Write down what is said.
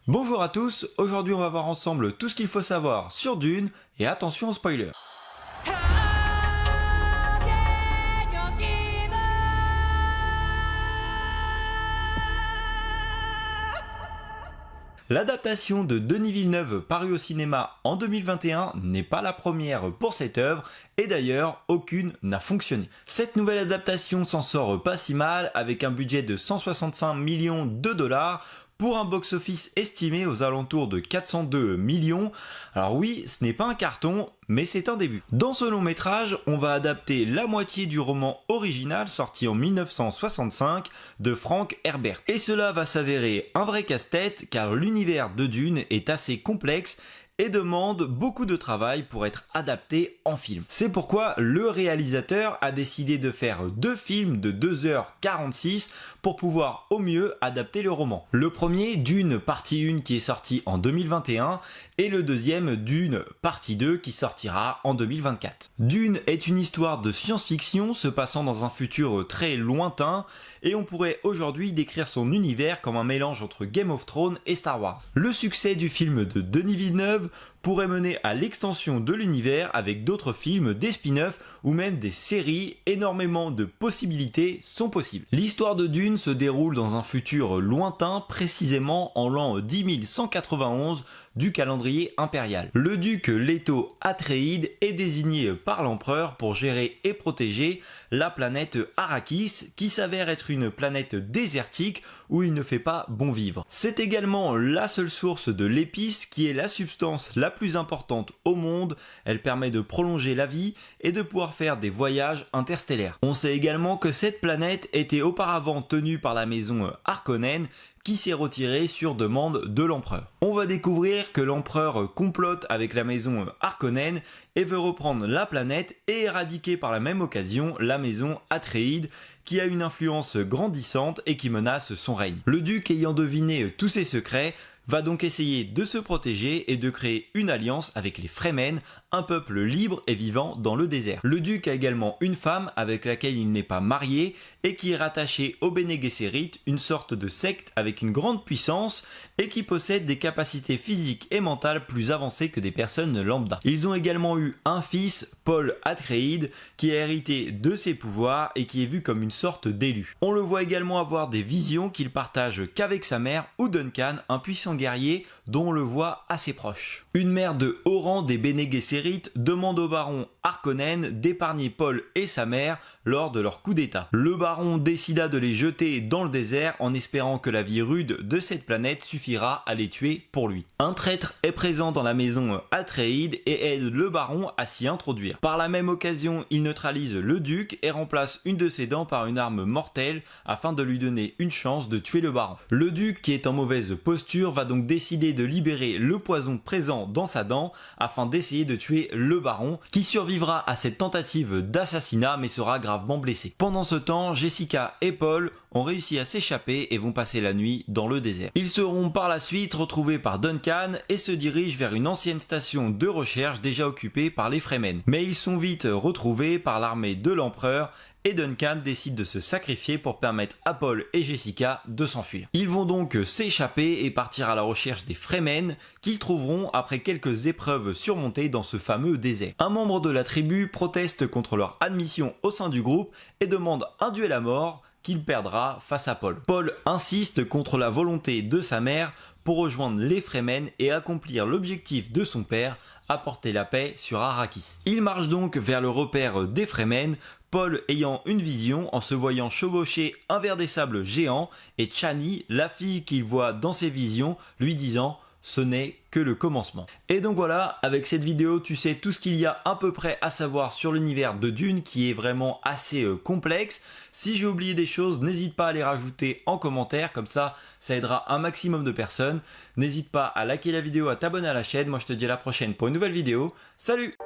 Bonjour à tous, aujourd'hui on va voir ensemble tout ce qu'il faut savoir sur Dune et attention aux spoilers. L'adaptation de Denis Villeneuve parue au cinéma en 2021 n'est pas la première pour cette œuvre et d'ailleurs aucune n'a fonctionné. Cette nouvelle adaptation s'en sort pas si mal avec un budget de 165 millions de dollars pour un box-office estimé aux alentours de 402 millions. Alors oui, ce n'est pas un carton, mais c'est un début. Dans ce long métrage, on va adapter la moitié du roman original sorti en 1965 de Frank Herbert. Et cela va s'avérer un vrai casse-tête car l'univers de Dune est assez complexe et demande beaucoup de travail pour être adapté en film. C'est pourquoi le réalisateur a décidé de faire deux films de 2h46 pour pouvoir au mieux adapter le roman. Le premier, Dune partie 1 qui est sorti en 2021 et le deuxième, Dune partie 2 qui sortira en 2024. Dune est une histoire de science-fiction se passant dans un futur très lointain et on pourrait aujourd'hui décrire son univers comme un mélange entre Game of Thrones et Star Wars. Le succès du film de Denis Villeneuve pourrait mener à l'extension de l'univers avec d'autres films, des spin-offs ou même des séries. Énormément de possibilités sont possibles. L'histoire de Dune se déroule dans un futur lointain, précisément en l'an 10191 du calendrier impérial. Le duc Leto Atreides est désigné par l'empereur pour gérer et protéger la planète Arrakis, qui s'avère être une planète désertique où il ne fait pas bon vivre. C'est également la seule source de l'épice qui est la substance la plus importante au monde. Elle permet de prolonger la vie et de pouvoir faire des voyages interstellaires. On sait également que cette planète était auparavant tenue par la maison Harkonnen, qui s'est retiré sur demande de l'empereur. On va découvrir que l'empereur complote avec la maison Harkonnen et veut reprendre la planète et éradiquer par la même occasion la maison Atreides, qui a une influence grandissante et qui menace son règne. Le duc, ayant deviné tous ses secrets, va donc essayer de se protéger et de créer une alliance avec les Fremen, un peuple libre et vivant dans le désert. Le duc a également une femme avec laquelle il n'est pas marié et qui est rattachée au Bene Gesserit, une sorte de secte avec une grande puissance et qui possède des capacités physiques et mentales plus avancées que des personnes lambda. Ils ont également eu un fils, Paul Atreides, qui a hérité de ses pouvoirs et qui est vu comme une sorte d'élu. On le voit également avoir des visions qu'il partage qu'avec sa mère ou Duncan, un puissant guerrier dont on le voit assez proche. Une mère de haut rang des Bene Gesserit demande au baron Harkonnen d'épargner Paul et sa mère lors de leur coup d'état. Le baron décida de les jeter dans le désert en espérant que la vie rude de cette planète suffira à les tuer pour lui. Un traître est présent dans la maison Atreides et aide le baron à s'y introduire. Par la même occasion, il neutralise le duc et remplace une de ses dents par une arme mortelle afin de lui donner une chance de tuer le baron. Le duc, qui est en mauvaise posture, va donc décider de libérer le poison présent dans sa dent afin d'essayer de tuer le baron, qui survivra à cette tentative d'assassinat mais sera gravement blessé. Pendant ce temps, Jessica et Paul ont réussi à s'échapper et vont passer la nuit dans le désert. Ils seront par la suite retrouvés par Duncan et se dirigent vers une ancienne station de recherche déjà occupée par les Fremen. Mais ils sont vite retrouvés par l'armée de l'empereur et Duncan décide de se sacrifier pour permettre à Paul et Jessica de s'enfuir. Ils vont donc s'échapper et partir à la recherche des Fremen qu'ils trouveront après quelques épreuves surmontées dans ce fameux désert. Un membre de la tribu proteste contre leur admission au sein du groupe et demande un duel à mort qu'il perdra face à Paul. Paul insiste contre la volonté de sa mère pour rejoindre les Fremen et accomplir l'objectif de son père, apporter la paix sur Arrakis. Il marche donc vers le repère des Fremen, Paul ayant une vision en se voyant chevaucher un ver des sables géant et Chani, la fille qu'il voit dans ses visions, lui disant « ce n'est que le commencement ». Et donc voilà, avec cette vidéo, tu sais tout ce qu'il y a à peu près à savoir sur l'univers de Dune qui est vraiment assez complexe. Si j'ai oublié des choses, n'hésite pas à les rajouter en commentaire, comme ça aidera un maximum de personnes. N'hésite pas à liker la vidéo, à t'abonner à la chaîne. Moi je te dis à la prochaine pour une nouvelle vidéo. Salut!